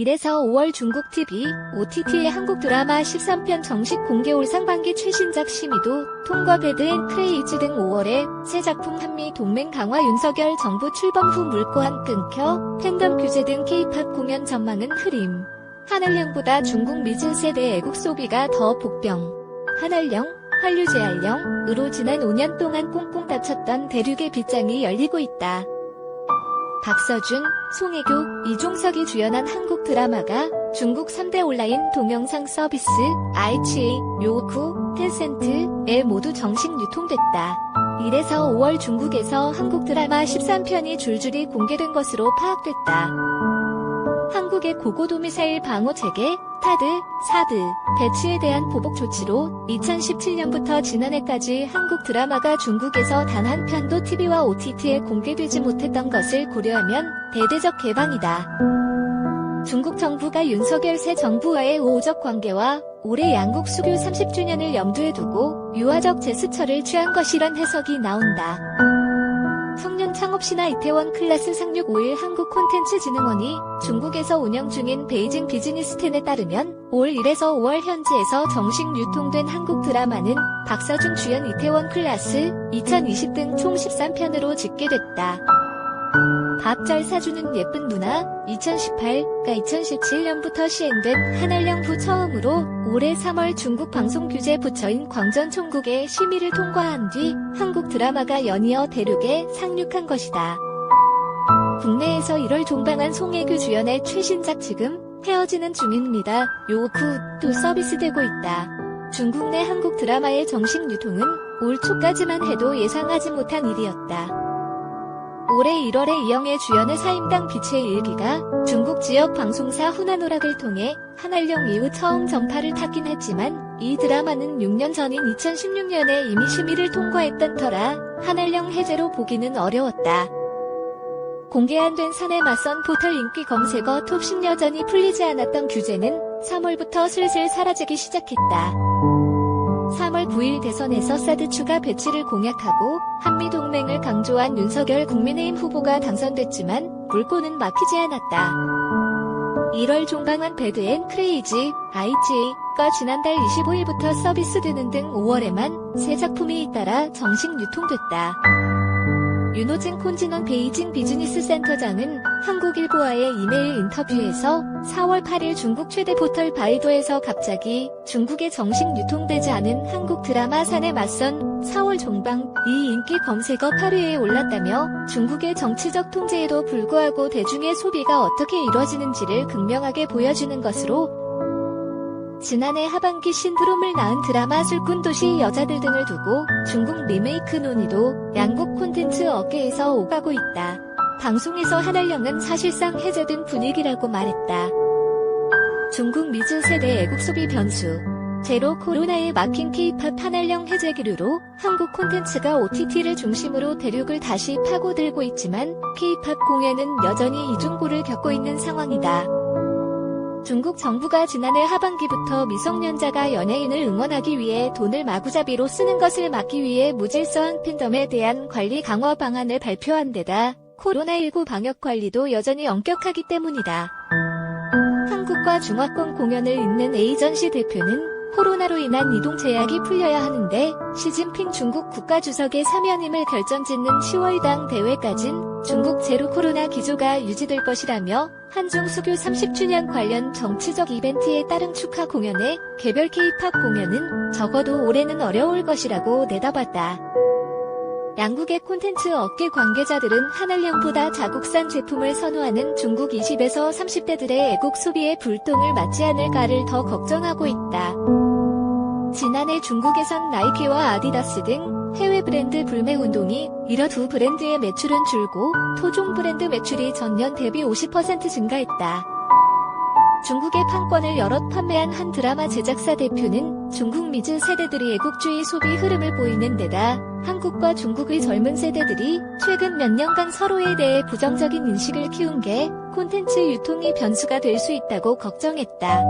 1에서 5월 중국 TV, OTT의 한국 드라마 13편 정식 공개. 올 상반기 최신작 심의도 통과. 배드 앤 크레이지 등 5월에 새 작품. 한미 동맹 강화. 윤석열 정부 출범 후 물꼬한 끊겨. 팬덤 규제 등 K-팝 공연 전망은 흐림. 한알령보다 중국 미즈 세대 애국 소비가 더 복병. 한알령, 한류 재활령으로 지난 5년 동안 꽁꽁 닫혔던 대륙의 빗장이 열리고 있다. 박서준, 송혜교, 이종석이 주연한 한국 드라마가 중국 3대 온라인 동영상 서비스 iQIYI, 요쿠, 텐센트에 모두 정식 유통됐다. 1에서 5월 중국에서 한국 드라마 13편이 줄줄이 공개된 것으로 파악됐다. 한국의 고고도 미사일 방어 체계, 타드, 사드, 배치에 대한 보복 조치로 2017년부터 지난해까지 한국 드라마가 중국에서 단 한 편도 TV와 OTT에 공개되지 못했던 것을 고려하면 대대적 개방이다. 중국 정부가 윤석열 새 정부와의 우호적 관계와 올해 양국 수교 30주년을 염두에 두고 유화적 제스처를 취한 것이란 해석이 나온다. 청년 창업신화 이태원 클라스 상륙 5일 한국콘텐츠진흥원이 중국에서 운영 중인 베이징 비즈니스텐에 따르면 올 1에서 5월 현지에서 정식 유통된 한국 드라마는 박서준 주연 이태원 클라스 2020 등 총 13편으로 집계됐다. 밥 잘 사주는 예쁜 누나 2018가 2017년부터 시행된 한알령부 처음으로 올해 3월 중국 방송규제 부처인 광전총국의 심의를 통과한 뒤 한국 드라마가 연이어 대륙에 상륙한 것이다. 국내에서 1월 종방한 송혜교 주연의 최신작 지금 헤어지는 중입니다. 요쿠도 서비스되고 있다. 중국 내 한국 드라마의 정식 유통은 올 초까지만 해도 예상하지 못한 일이었다. 올해 1월에 이영애 주연의 사임당 빛의 일기가 중국 지역 방송사 후나노락을 통해 한알령 이후 처음 전파를 타긴 했지만 이 드라마는 6년 전인 2016년에 이미 심의를 통과했던 터라 한알령 해제로 보기는 어려웠다. 공개 안 된 사내 맞선 포털 인기 검색어 톱10 여전히 풀리지 않았던 규제는 3월부터 슬슬 사라지기 시작했다. 3월 9일 대선에서 사드 추가 배치를 공약하고 한미동맹을 강조한 윤석열 국민의힘 후보가 당선됐지만 물꼬는 막히지 않았다. 1월 종방한 배드 앤 크레이지, iQIYI가 지난달 25일부터 서비스되는 등 5월에만 새 작품이 잇따라 정식 유통됐다. 윤호진 콘진원 베이징 비즈니스 센터장은 한국일보와의 이메일 인터뷰에서 4월 8일 중국 최대 포털 바이도에서 갑자기 중국에 정식 유통되지 않은 한국 드라마 사내 맞선 4월 종방 이 인기 검색어 8위에 올랐다며 중국의 정치적 통제에도 불구하고 대중의 소비가 어떻게 이뤄지는지를 극명하게 보여주는 것으로 지난해 하반기 신드롬을 낳은 드라마 술꾼도시 여자들 등을 두고 중국 리메이크 논의도 양국 콘텐츠 업계에서 오가고 있다. 방송에서 한알령은 사실상 해제된 분위기라고 말했다. 중국 미즈 세대 애국 소비 변수. 제로 코로나에 막힌 K-팝 한알령 해제 기류로 한국 콘텐츠가 OTT를 중심으로 대륙을 다시 파고들고 있지만 K-팝 공연은 여전히 이중고를 겪고 있는 상황이다. 중국 정부가 지난해 하반기부터 미성년자가 연예인을 응원하기 위해 돈을 마구잡이로 쓰는 것을 막기 위해 무질서한 팬덤에 대한 관리 강화 방안을 발표한 데다 코로나19 방역 관리도 여전히 엄격하기 때문이다. 한국과 중화권 공연을 잇는 에이전시 대표는 코로나로 인한 이동 제약이 풀려야 하는데 시진핑 중국 국가주석의 사면임을 결정짓는 10월당 대회까진 중국 제로 코로나 기조가 유지될 것이라며 한중 수교 30주년 관련 정치적 이벤트에 따른 축하 공연에 개별 K-팝 공연은 적어도 올해는 어려울 것이라고 내다봤다. 양국의 콘텐츠 업계 관계자들은 한알령보다 자국산 제품을 선호하는 중국 20에서 30대들의 애국 소비에 불똥을 맞지 않을까를 더 걱정하고 있다. 지난해 중국에선 나이키와 아디다스 등 해외 브랜드 불매 운동이 일어 두 브랜드의 매출은 줄고 토종 브랜드 매출이 전년 대비 50% 증가했다. 중국의 판권을 여럿 판매한 한 드라마 제작사 대표는 중국 미즈 세대들이 애국주의 소비 흐름을 보이는 데다 한국과 중국의 젊은 세대들이 최근 몇 년간 서로에 대해 부정적인 인식을 키운 게 콘텐츠 유통이 변수가 될 수 있다고 걱정했다.